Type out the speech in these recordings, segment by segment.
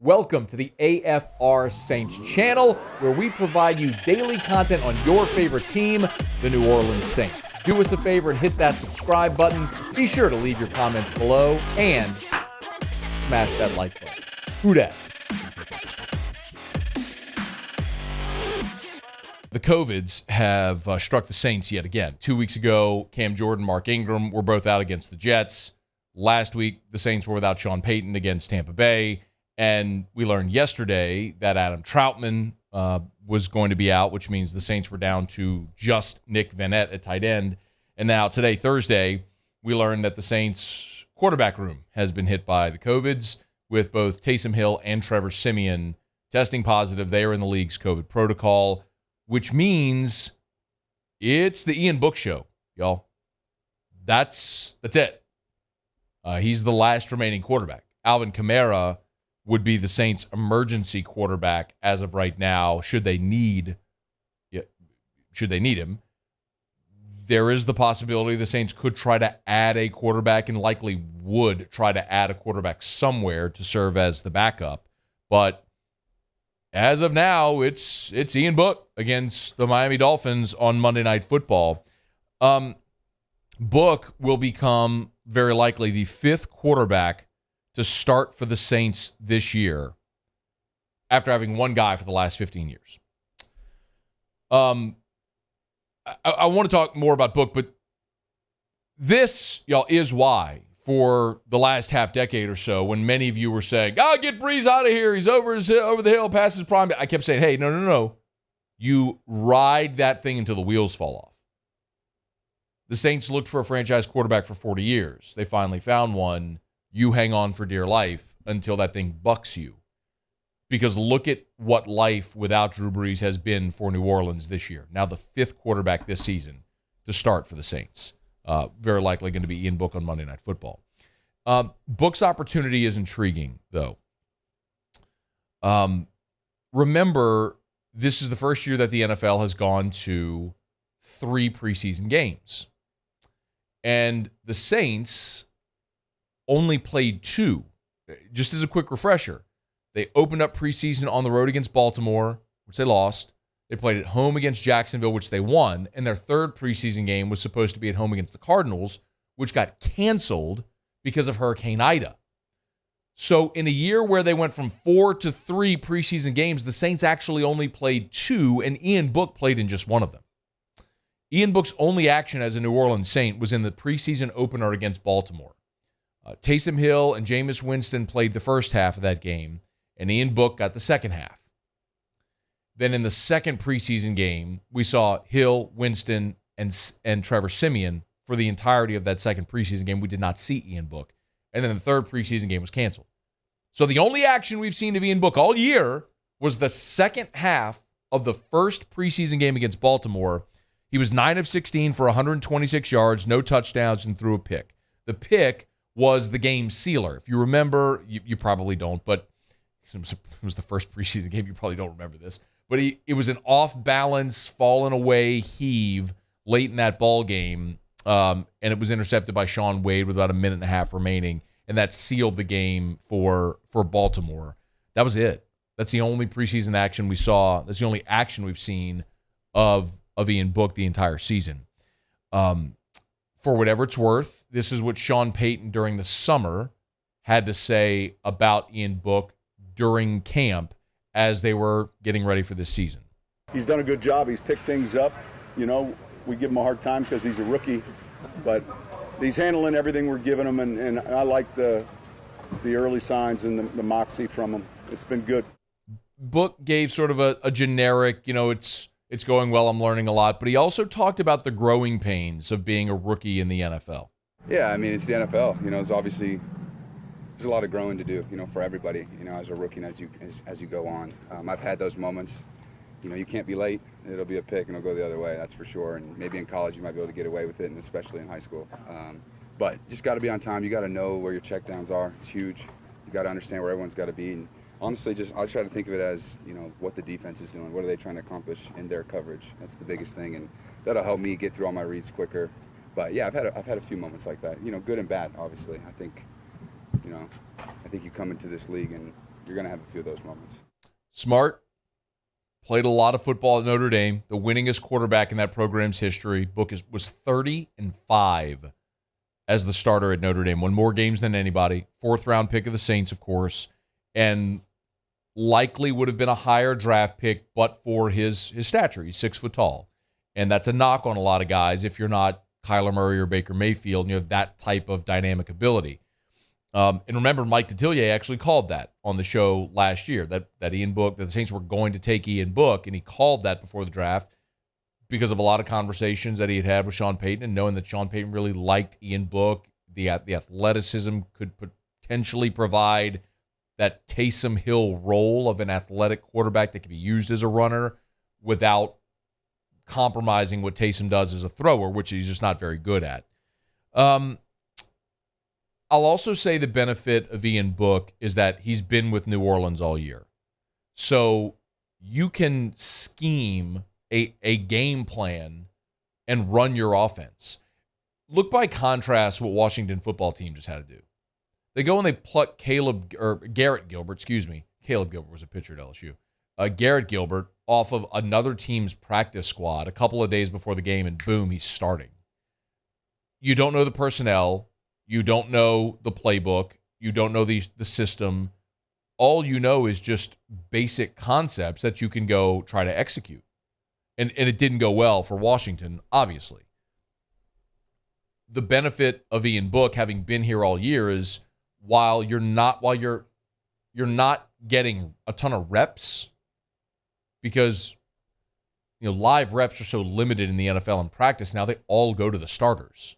Welcome to the AFR Saints channel, where we provide you daily content on your favorite team, the New Orleans Saints. Do us a favor and hit that subscribe button. Be sure to leave your comments below and smash that like button. Who dat? The COVIDs have struck the Saints yet again. 2 weeks ago, Cam Jordan, Mark Ingram were both out against the Jets. Last week, the Saints were without Sean Payton against Tampa Bay. And we learned yesterday that Adam Troutman was going to be out, which means the Saints were down to just Nick Vannett at tight end. And now today, Thursday, we learned that the Saints quarterback room has been hit by the COVIDs, with both Taysom Hill and Trevor Siemian testing positive. They are in the league's COVID protocol, which means it's the Ian Book show, y'all. That's it. He's the last remaining quarterback. Alvin Kamara would be the Saints' emergency quarterback as of right now, should they need him. There is the possibility the Saints could try to add a quarterback, and likely would try to add a quarterback somewhere to serve as the backup. But as of now, it's Ian Book against the Miami Dolphins on Monday Night Football. Book will become very likely the fifth quarterback to start for the Saints this year, after having one guy for the last 15 years. I want to talk more about Book, but this, y'all, is why for the last half decade or so, when many of you were saying, get Breeze out of here, he's over the hill, past his prime, I kept saying, hey, no. You ride that thing until the wheels fall off. The Saints looked for a franchise quarterback for 40 years. They finally found one. You hang on for dear life until that thing bucks you. Because look at what life without Drew Brees has been for New Orleans this year. Now the fifth quarterback this season to start for the Saints. Very likely going to be Ian Book on Monday Night Football. Book's opportunity is intriguing, though. Remember, this is the first year that the NFL has gone to 3 preseason games. And the Saints only played 2. Just as a quick refresher, they opened up preseason on the road against Baltimore, which they lost. They played at home against Jacksonville, which they won. And their third preseason game was supposed to be at home against the Cardinals, which got canceled because of Hurricane Ida. So in a year where they went from 4 to 3 preseason games, the Saints actually only played 2, and Ian Book played in just one of them. Ian Book's only action as a New Orleans Saint was in the preseason opener against Baltimore. Taysom Hill and Jameis Winston played the first half of that game, and Ian Book got the second half. Then in the second preseason game, we saw Hill, Winston, and Trevor Siemian for the entirety of that second preseason game. We did not see Ian Book. And then the third preseason game was canceled. So the only action we've seen of Ian Book all year was the second half of the first preseason game against Baltimore. He was 9 of 16 for 126 yards, no touchdowns, and threw a pick. The pick was the game sealer. If you remember, you probably don't, but it was the first preseason game. You probably don't remember this. But it was an off-balance, fallen away heave late in that ball game, and it was intercepted by Sean Wade with about a minute and a half remaining, and that sealed the game for Baltimore. That was it. That's the only preseason action we saw. That's the only action we've seen of Ian Book the entire season. For whatever it's worth, this is what Sean Payton during the summer had to say about Ian Book during camp as they were getting ready for this season. He's done a good job. He's picked things up. You know, we give him a hard time because he's a rookie, but he's handling everything we're giving him, and I like the early signs and the moxie from him. It's been good. Book gave sort of a generic, it's going well, I'm learning a lot. But he also talked about the growing pains of being a rookie in the NFL. Yeah, I mean, it's the NFL. It's obviously, there's a lot of growing to do, for everybody, as a rookie and as you go on. I've had those moments. You can't be late. It'll be a pick and it'll go the other way, that's for sure. And maybe in college you might be able to get away with it, and especially in high school. But just got to be on time. You got to know where your checkdowns are. It's huge. You got to understand where everyone's got to be. And honestly, I try to think of it as, what the defense is doing. What are they trying to accomplish in their coverage? That's the biggest thing, and that'll help me get through all my reads quicker. But yeah, I've had a few moments like that. Good and bad, obviously. I think you come into this league and you're going to have a few of those moments. Smart. Played a lot of football at Notre Dame. The winningest quarterback in that program's history. Book was 30-5 as the starter at Notre Dame. Won more games than anybody. 4th-round pick of the Saints, of course. And likely would have been a higher draft pick but for his stature. He's 6 foot tall. And that's a knock on a lot of guys if you're not Kyler Murray or Baker Mayfield and you have that type of dynamic ability. And remember, Mike Detillier actually called that on the show last year, that Ian Book, that the Saints were going to take Ian Book, and he called that before the draft because of a lot of conversations that he had had with Sean Payton and knowing that Sean Payton really liked Ian Book. The athleticism could potentially provide that Taysom Hill role of an athletic quarterback that could be used as a runner without compromising what Taysom does as a thrower, which he's just not very good at. I'll also say the benefit of Ian Book is that he's been with New Orleans all year. So you can scheme a game plan and run your offense. Look by contrast what Washington football team just had to do. They go and they pluck Garrett Gilbert, Caleb Gilbert was a pitcher at LSU. Garrett Gilbert off of another team's practice squad a couple of days before the game, and boom, he's starting. You don't know the personnel. You don't know the playbook. You don't know the system. All you know is just basic concepts that you can go try to execute. And it didn't go well for Washington, obviously. The benefit of Ian Book having been here all year is while you're not getting a ton of reps, because live reps are so limited in the NFL in practice now, they all go to the starters.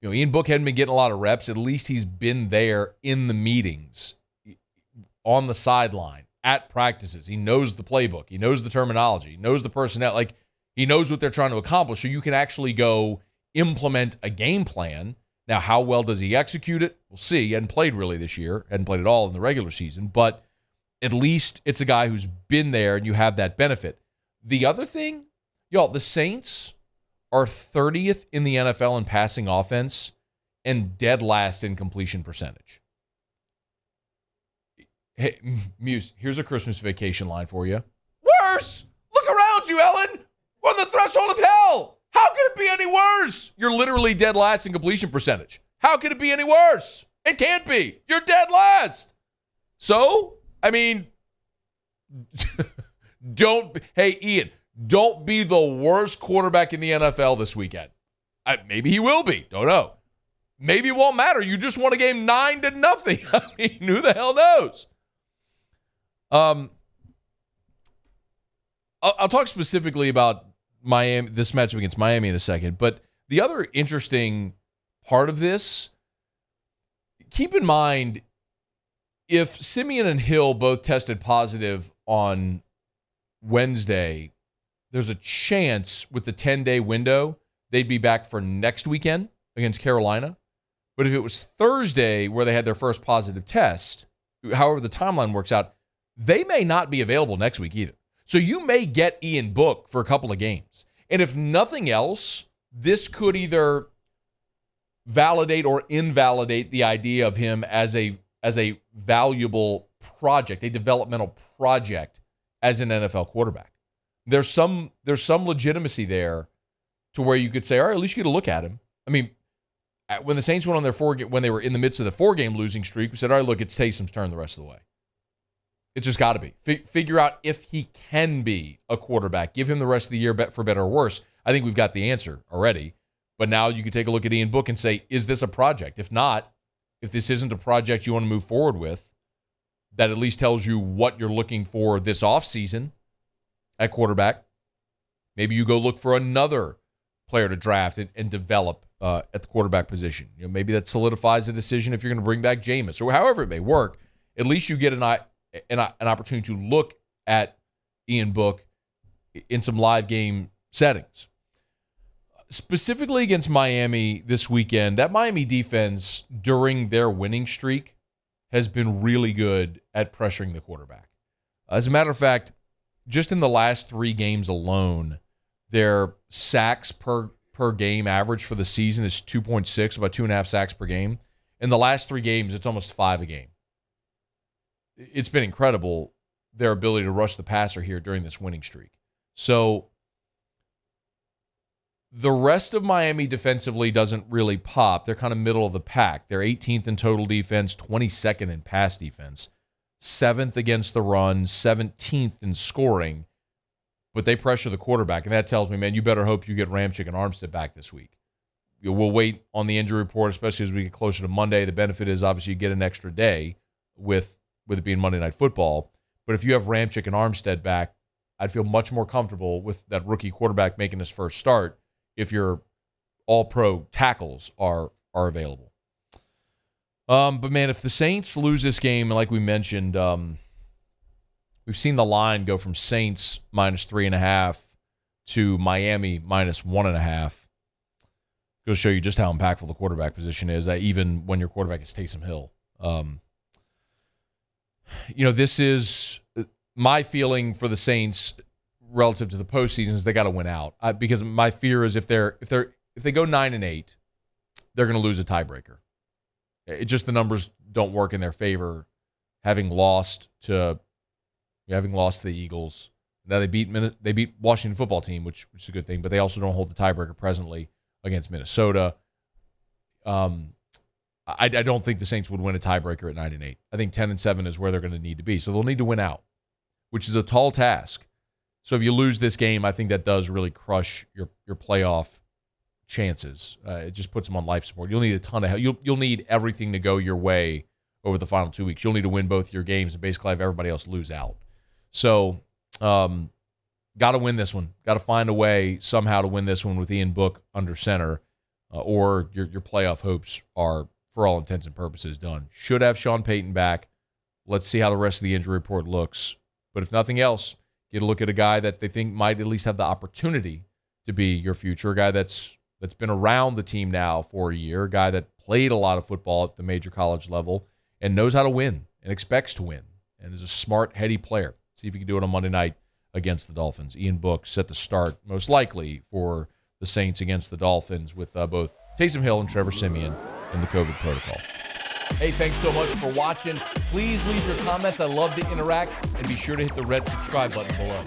Ian Book hadn't been getting a lot of reps. At least he's been there in the meetings, on the sideline, at practices. He knows the playbook. He knows the terminology. He knows the personnel. Like, he knows what they're trying to accomplish. So you can actually go implement a game plan. Now, how well does he execute it? We'll see. He hadn't played really this year. Hadn't played at all in the regular season. But at least it's a guy who's been there, and you have that benefit. The other thing, the Saints are 30th in the NFL in passing offense and dead last in completion percentage. Hey, Muse, here's a Christmas vacation line for you. Worse! Look around you, Ellen! We're on the threshold of hell! How can it be any worse? You're literally dead last in completion percentage. How can it be any worse? It can't be. You're dead last. So, hey, Ian, don't be the worst quarterback in the NFL this weekend. Maybe he will be. Don't know. Maybe it won't matter. You just won a game 9-0. Who the hell knows? I'll talk specifically about Miami, this matchup against Miami in a second. But the other interesting part of this, keep in mind, if Siemian and Hill both tested positive on Wednesday, there's a chance with the 10-day window they'd be back for next weekend against Carolina. But if it was Thursday where they had their first positive test, however the timeline works out, they may not be available next week either. So you may get Ian Book for a couple of games. And if nothing else, this could either validate or invalidate the idea of him as a valuable project, a developmental project as an NFL quarterback. There's some legitimacy there to where you could say, all right, at least you get a look at him. I mean, when the Saints went on when they were in the midst of the 4-game losing streak, we said, all right, look, it's Taysom's turn the rest of the way. It's just got to be. Figure out if he can be a quarterback. Give him the rest of the year for better or worse. I think we've got the answer already. But now you can take a look at Ian Book and say, is this a project? If not, if this isn't a project you want to move forward with, that at least tells you what you're looking for this offseason at quarterback. Maybe you go look for another player to draft and develop at the quarterback position. Maybe that solidifies the decision if you're going to bring back Jameis or however it may work. At least you get an opportunity to look at Ian Book in some live game settings. Specifically against Miami this weekend, that Miami defense during their winning streak has been really good at pressuring the quarterback. As a matter of fact, just in the last 3 games alone, their sacks per game average for the season is 2.6, about 2.5 sacks per game. In the last 3 games, it's almost 5 a game. it's been incredible, their ability to rush the passer here during this winning streak. So the rest of Miami defensively doesn't really pop. They're kind of middle of the pack. They're 18th in total defense, 22nd in pass defense, 7th against the run, 17th in scoring, but they pressure the quarterback, and that tells me, man, you better hope you get Ramczyk and Armstead back this week. We'll wait on the injury report, especially as we get closer to Monday. The benefit is obviously you get an extra day with it being Monday Night Football. But if you have Ramczyk and Armstead back, I'd feel much more comfortable with that rookie quarterback making his first start if your all-pro tackles are available. But, man, if the Saints lose this game, like we mentioned, we've seen the line go from Saints -3.5 to Miami -1.5. It'll show you just how impactful the quarterback position is, even when your quarterback is Taysom Hill. This is my feeling for the Saints relative to the postseason is they got to win out. Because my fear is if they go 9-8, they're going to lose a tiebreaker. It just the numbers don't work in their favor. Having lost to the Eagles, now they beat Washington football team, which is a good thing, but they also don't hold the tiebreaker presently against Minnesota. I don't think the Saints would win a tiebreaker at 9-8. I think 10-7 is where they're going to need to be. So they'll need to win out, which is a tall task. So if you lose this game, I think that does really crush your playoff chances. It just puts them on life support. You'll need a ton of help. You'll need everything to go your way over the final 2 weeks. You'll need to win both your games and basically have everybody else lose out. So got to win this one. Got to find a way somehow to win this one with Ian Book under center, or your playoff hopes are, for all intents and purposes, done. Should have Sean Payton back. Let's see how the rest of the injury report looks. But if nothing else, get a look at a guy that they think might at least have the opportunity to be your future, a guy that's been around the team now for a year, a guy that played a lot of football at the major college level and knows how to win and expects to win and is a smart, heady player. See if he can do it on Monday night against the Dolphins. Ian Book set to start, most likely, for the Saints against the Dolphins with both Taysom Hill and Trevor Siemian in the COVID protocol. Hey, thanks so much for watching. Please leave your comments. I love to interact. And be sure to hit the red subscribe button below.